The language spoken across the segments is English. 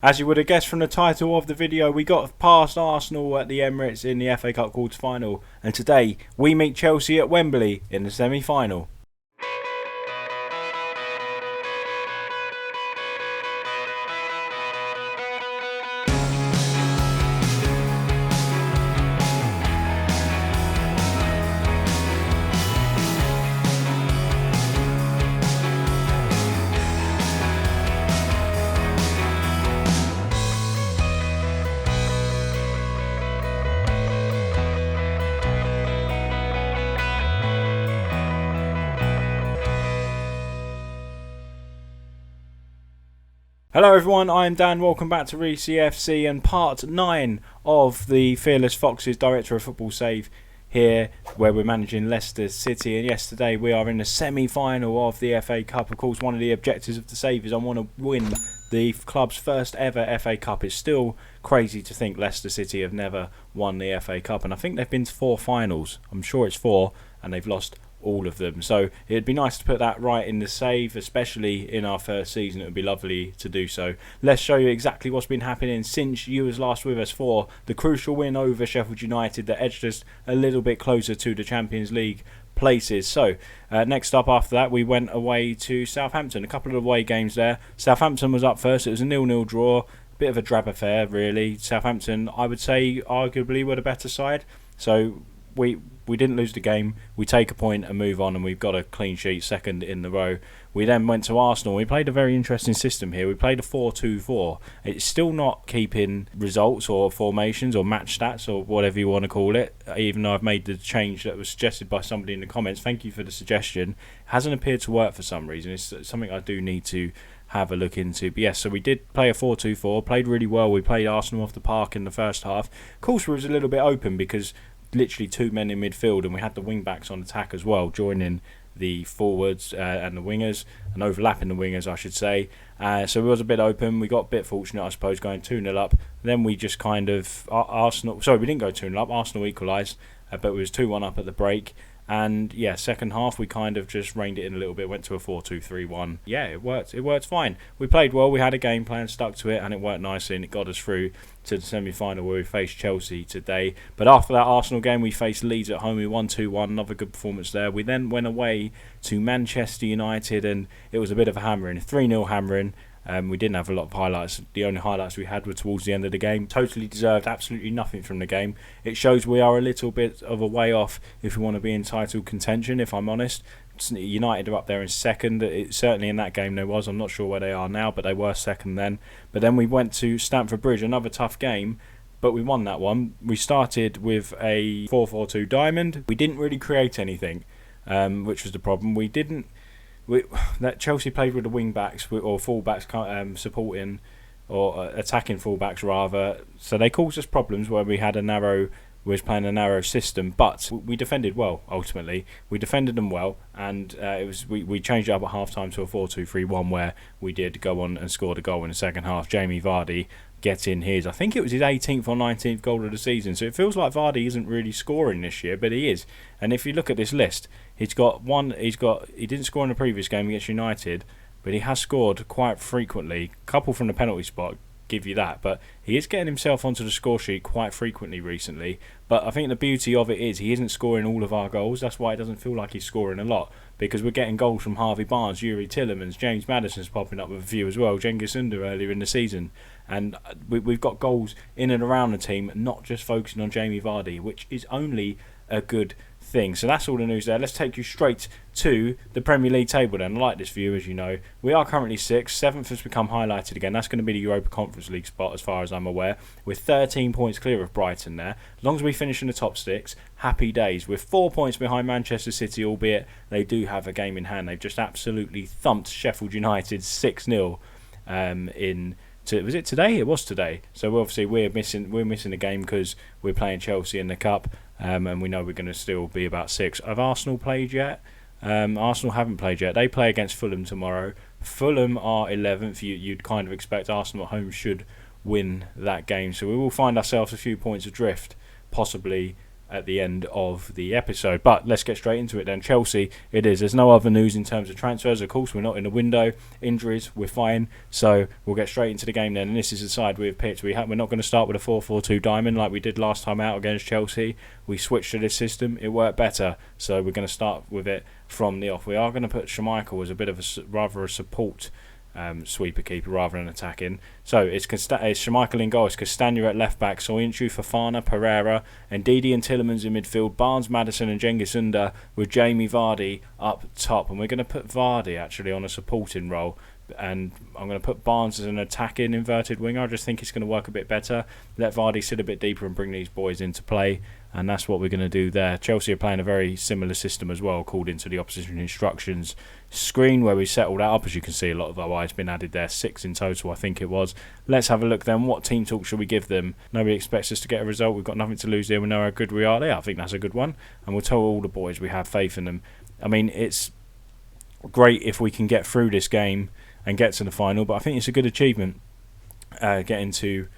As you would have guessed from the title of the video, we got past Arsenal at the Emirates in the FA Cup quarter-final, and today we meet Chelsea at Wembley in the semi-final. Hello everyone, I am Dan, welcome back to Reesy FC and part 9 of the Fearless Foxes Director of Football Save here, where we're managing Leicester City. And yesterday we are in the semi-final of the FA Cup. Of course, one of the objectives of the save is I want to win the club's first ever FA Cup. It's still crazy to think Leicester City have never won the FA Cup, and I think they've been to 4 finals. I'm sure it's 4, and they've lost all of them. So it'd be nice to put that right in the save, especially in our first season. It would be lovely to do so. Let's show you exactly what's been happening since you was last with us for the crucial win over Sheffield United that edged us a little bit closer to the Champions League places. So next up after that we went away to Southampton. A couple of away games there. Southampton was up first. It was a 0-0 draw. Bit of a drab affair really. Southampton, I would say, arguably were the better side. So we didn't lose the game. We take a point and move on, and we've got a clean sheet, second in the row. We then went to Arsenal. We played a very interesting system here. We played a 4-2-4. It's still not keeping results or formations or match stats or whatever you want to call it, even though I've made the change that was suggested by somebody in the comments. Thank you for the suggestion. It hasn't appeared to work for some reason. It's something I do need to have a look into. But yes, so we did play a 4-2-4, played really well. We played Arsenal off the park in the first half. Of course, we was a little bit open because literally 2 men in midfield, and we had the wing backs on attack as well, joining the forwards and the wingers, and overlapping the wingers I should say. So we was a bit open. We got a bit fortunate I suppose, going 2-0 up. Then we just kind of we didn't go 2-0 up. Arsenal equalised, but we was 2-1 up at the break. And yeah, second half we kind of just reined it in a little bit, went to a 4-2-3-1. Yeah, it worked fine. We played well, we had a game plan, stuck to it, and it worked nicely, and it got us through to the semi-final where we faced Chelsea today. But after that Arsenal game we faced Leeds at home. We won 2-1, another good performance there. We then went away to Manchester United, and it was a bit of a hammering, 3-0 hammering. We didn't have a lot of highlights. The only highlights we had were towards the end of the game. Totally deserved absolutely nothing from the game. It shows we are a little bit of a way off if we want to be in title contention, if I'm honest. United are up there in second. Certainly in that game they was. I'm not sure where they are now, but they were second then. But then we went to Stamford Bridge, another tough game, but we won that one. We started with a 4-4-2 diamond. We didn't really create anything, which was the problem. That Chelsea played with the wing backs or full backs supporting or attacking full backs rather, so they caused us problems where we was playing a narrow system, but we defended well. Ultimately we defended them well, and we changed it up at half time to a 4-2-3-1 where we did go on and scored a goal in the second half. Jamie Vardy getting I think it was his 18th or 19th goal of the season, so it feels like Vardy isn't really scoring this year, but he is. And if you look at this list, he didn't score in the previous game against United, but he has scored quite frequently. A couple from the penalty spot, give you that, but he is getting himself onto the score sheet quite frequently recently. But I think the beauty of it is he isn't scoring all of our goals. That's why it doesn't feel like he's scoring a lot, because we're getting goals from Harvey Barnes, Yuri Tillemans, James Maddison's popping up with a few as well, Cengiz Ünder earlier in the season, and we've got goals in and around the team, not just focusing on Jamie Vardy, which is only a good thing. So that's all the news there. Let's take you straight to the Premier League table then. I like this view, as you know. We are currently 6th. 7th has become highlighted again. That's going to be the Europa Conference League spot as far as I'm aware. We're 13 points clear of Brighton there. As long as we finish in the top 6, happy days. We're 4 points behind Manchester City, albeit they do have a game in hand. They've just absolutely thumped Sheffield United 6-0 was it today? It was today. So obviously we're missing a game because we're playing Chelsea in the Cup, and we know we're going to still be about 6. Have Arsenal played yet? Arsenal haven't played yet. They play against Fulham tomorrow. Fulham are 11th. You'd kind of expect Arsenal at home should win that game. So we will find ourselves a few points adrift, possibly at the end of the episode. But let's get straight into it then. Chelsea, it is. There's no other news in terms of transfers. Of course, we're not in the window. Injuries, we're fine. So we'll get straight into the game then. And this is the side we've picked. We're not going to start with a 4-4-2 diamond like we did last time out against Chelsea. We switched to this system. It worked better. So we're going to start with it from the off. We are going to put Schmeichel as a bit of a support sweeper keeper rather than attacking. So it's Schmeichel in goal, it's Castagna at left back, Soyuncu, Fofana, Pereira, and Ndidi and Tielemans in midfield, Barnes, Maddison and Cengiz Ünder with Jamie Vardy up top. And we're going to put Vardy actually on a supporting role, and I'm going to put Barnes as an attacking inverted winger. I just think it's going to work a bit better. Let Vardy sit a bit deeper and bring these boys into play, and that's what we're going to do there. Chelsea are playing a very similar system as well, according to the opposition instructions screen where we settled that up. As you can see, a lot of our eyes been added there, 6 in total I think it was. Let's have a look then. What team talk should we give them? Nobody expects us to get a result. We've got nothing to lose here. We know how good we are there. I think that's a good one, and we'll tell all the boys we have faith in them. I mean, it's great if we can get through this game and get to the final, but I think it's a good achievement getting to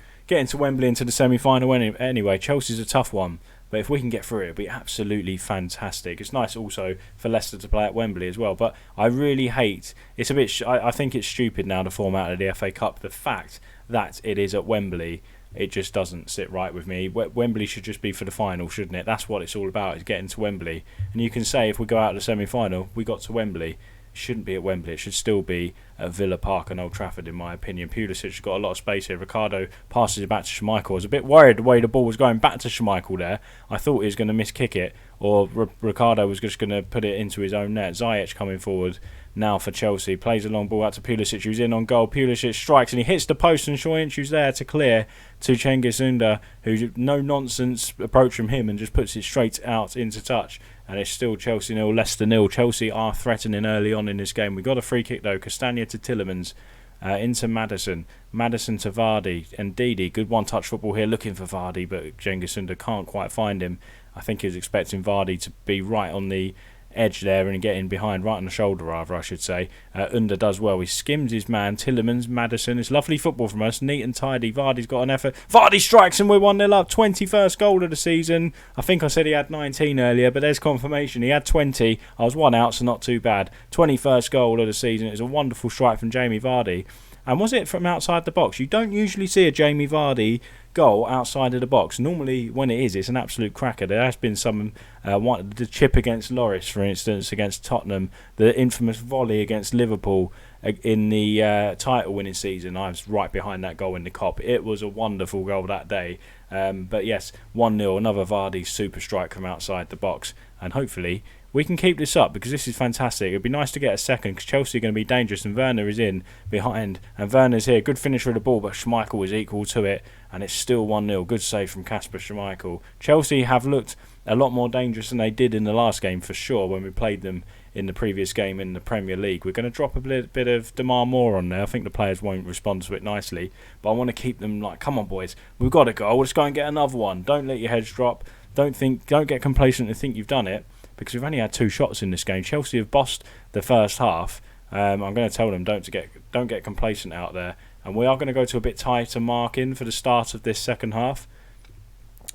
Wembley into the semi-final anyway. Chelsea's a tough one, but if we can get through it, it'll be absolutely fantastic. It's nice also for Leicester to play at Wembley as well, but I really hate, it's a bit, I think it's stupid now, the format of the FA Cup. The fact that it is at Wembley, it just doesn't sit right with me. Wembley should just be for the final, shouldn't it? That's what it's all about, is getting to Wembley. And you can say if we go out of the semi-final, we got to Wembley. Shouldn't be at Wembley. It should still be at Villa Park and Old Trafford, in my opinion. Pulisic has got a lot of space here. Ricardo passes it back to Schmeichel. I was a bit worried the way the ball was going back to Schmeichel there. I thought he was going to miss kick it, or Ricardo was just going to put it into his own net. Ziyech coming forward now for Chelsea. Plays a long ball out to Pulisic, who's in on goal. Pulisic strikes and he hits the post, and Soyuncu's there to clear to Cengiz Ünder, who's no nonsense approach from him and just puts it straight out into touch. And it's still Chelsea 0, Leicester 0. Chelsea are threatening early on in this game. We got a free kick though. Castagna to Tielemans, into Maddison to Vardy, and Ndidi. Good one-touch football here, looking for Vardy, but Cengiz Ünder can't quite find him. I think he was expecting Vardy to be right on the edge there and get in behind, right on the shoulder rather I should say. Ünder does well, he skims his man. Tielemans, Maddison, it's lovely football from us, neat and tidy. Vardy's got an effort, Vardy strikes and we're 1-0 up. 21st goal of the season. I think I said he had 19 earlier, but there's confirmation, he had 20. I was 1 out, so not too bad. 21st goal of the season. It was a wonderful strike from Jamie Vardy. And was it from outside the box? You don't usually see a Jamie Vardy goal outside of the box. Normally, when it is, it's an absolute cracker. There has been some, the chip against Loris, for instance, against Tottenham, the infamous volley against Liverpool in the title-winning season. I was right behind that goal in the Cop. It was a wonderful goal that day. But yes, 1-0, another Vardy super strike from outside the box. And hopefully we can keep this up, because this is fantastic. It'd be nice to get a second, because Chelsea are going to be dangerous, and Werner is in behind, and Werner's here. Good finisher of the ball, but Schmeichel is equal to it, and it's still 1-0. Good save from Kasper Schmeichel. Chelsea have looked a lot more dangerous than they did in the last game, for sure, when we played them in the previous game in the Premier League. We're going to drop a bit of Demar Moore on there. I think the players won't respond to it nicely, but I want to keep them like, come on boys, we've got a goal, let's go and get another one. Don't let your heads drop. Don't get complacent and think you've done it, because we've only had 2 shots in this game. Chelsea have bossed the first half. I'm going to tell them don't get complacent out there, and we are going to go to a bit tighter marking for the start of this second half.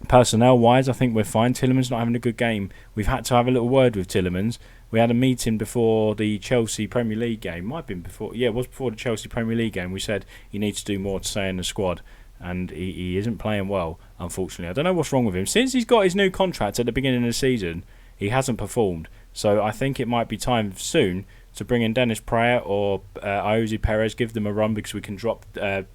Personnel wise, I think we're fine. Tielemans not having a good game. We've had to have a little word with Tielemans. We had a meeting before the Chelsea Premier League game. Might have been before. Yeah, it was before the Chelsea Premier League game. We said he needs to do more to stay in the squad, and he isn't playing well, unfortunately. I don't know what's wrong with him. Since he's got his new contract at the beginning of the season, he hasn't performed. So I think it might be time soon to bring in Dennis Prayer or Iosi Perez, give them a run, because we can drop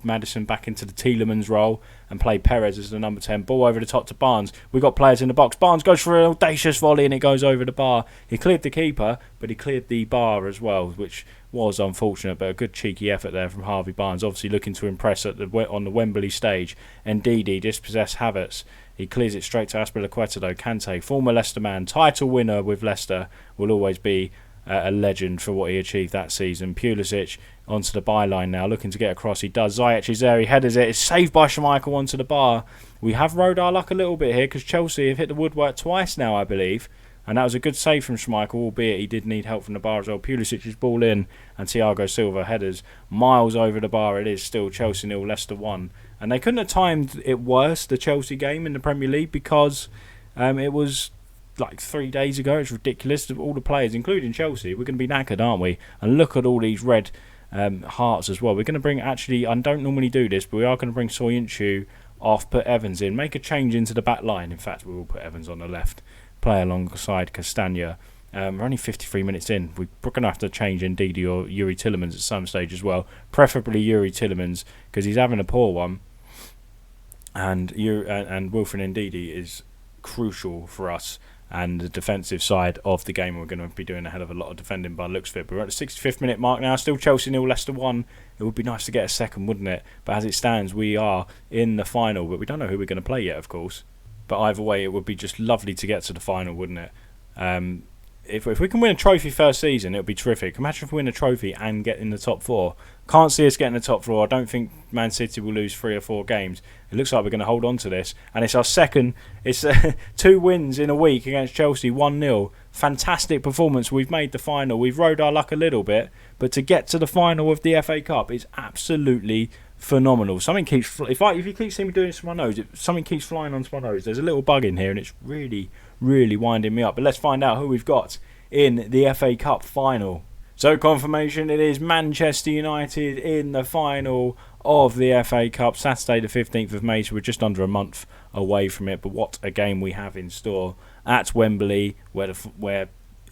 Maddison back into the Tielemans role and play Perez as the number 10. Ball over the top to Barnes. We've got players in the box. Barnes goes for an audacious volley and it goes over the bar. He cleared the keeper, but he cleared the bar as well, which was unfortunate, but a good cheeky effort there from Harvey Barnes, obviously looking to impress on the Wembley stage. And Ndidi, dispossessed Havertz. He clears it straight to Azpilicueta though. Kante, former Leicester man, title winner with Leicester, will always be a legend for what he achieved that season. Pulisic onto the byline now, looking to get across. He does. Ziyech is there. He headers it. It's saved by Schmeichel onto the bar. We have rode our luck a little bit here, because Chelsea have hit the woodwork twice now, I believe. And that was a good save from Schmeichel, albeit he did need help from the bar as well. Pulisic's ball in, and Thiago Silva headers miles over the bar. It is still Chelsea 0, Leicester 1. And they couldn't have timed it worse, the Chelsea game in the Premier League, because It was like 3 days ago. It's ridiculous. All the players, including Chelsea, we're going to be knackered, aren't we? And look at all these red hearts as well. We're going to bring, actually, I don't normally do this, but we are going to bring Soyuncu off, put Evans in, make a change into the back line. In fact, we will put Evans on the left, play alongside Castagna. We're only 53 minutes in. We're going to have to change Ndidi or Yuri Tillemans at some stage as well. Preferably Yuri Tillemans, because he's having a poor one. And Wilfred Ndidi is crucial for us and the defensive side of the game. We're going to be doing a hell of a lot of defending by the looks of it. But we're at the 65th minute mark now. Still Chelsea 0, Leicester 1. It would be nice to get a second, wouldn't it? But as it stands, we are in the final. But we don't know who we're going to play yet, of course. But either way, it would be just lovely to get to the final, wouldn't it? If we can win a trophy first season, it would be terrific. Imagine if we win a trophy and get in the top 4. Can't see us getting the top 4. I don't think Man City will lose 3 or 4 games. It looks like we're going to hold on to this. And it's our second. It's 2 wins in a week against Chelsea, 1-0. Fantastic performance. We've made the final. We've rode our luck a little bit. But to get to the final of the FA Cup is absolutely phenomenal. Something keeps... If you keep seeing me doing this to my nose, something keeps flying onto my nose. There's a little bug in here and it's really winding me up. But let's find out who we've got in the FA Cup final. So confirmation, it is Manchester United in the final of the FA Cup, Saturday the 15th of May, so we're just under a month away from it. But what a game we have in store at Wembley, where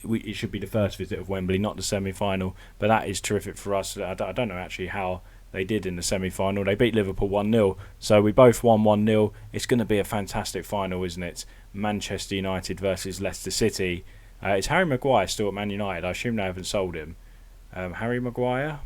it should be the first visit of Wembley, not the semi-final. But that is terrific for us. I don't know actually how they did in the semi-final. They beat Liverpool 1-0, so we both won 1-0. It's going to be a fantastic final, isn't it? Manchester United versus Leicester City. Is Harry Maguire still at Man United? I assume they haven't sold him. Harry Maguire?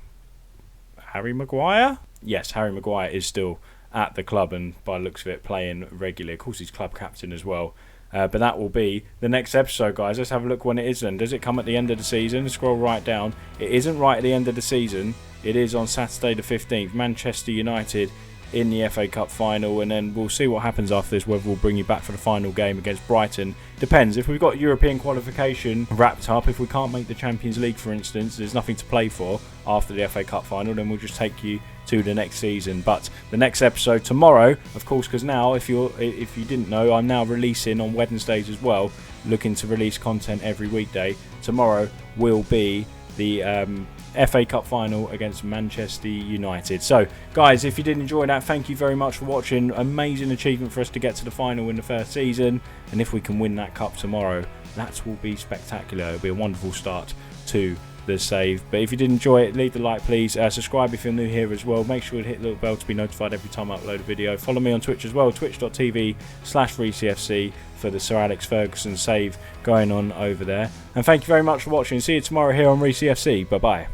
Yes, Harry Maguire is still at the club and by the looks of it playing regularly. Of course he's club captain as well. But that will be the next episode, guys. Let's have a look when it is then. Does it come at the end of the season? Scroll right down. It isn't right at the end of the season. It is on Saturday the 15th. Manchester United in the FA Cup final, and then we'll see what happens after this, whether we'll bring you back for the final game against Brighton. Depends. If we've got European qualification wrapped up, if we can't make the Champions League, for instance, there's nothing to play for after the FA Cup final, then we'll just take you to the next season. But the next episode tomorrow, of course, because now, if you didn't know, I'm now releasing on Wednesdays as well, looking to release content every weekday. Tomorrow will be the FA Cup final against Manchester United. So guys, if you did enjoy that, thank you very much for watching. Amazing achievement for us to get to the final in the first season, and if we can win that cup tomorrow, that will be spectacular. It'll be a wonderful start to the save. But if you did enjoy it, leave the like please. Subscribe if you're new here as well. Make sure to hit the little bell to be notified every time I upload a video. Follow me on Twitch as well, twitch.tv/ReesyFC for the Sir Alex Ferguson save going on over there. And thank you very much for watching. See you tomorrow here on Reesy FC. Bye bye.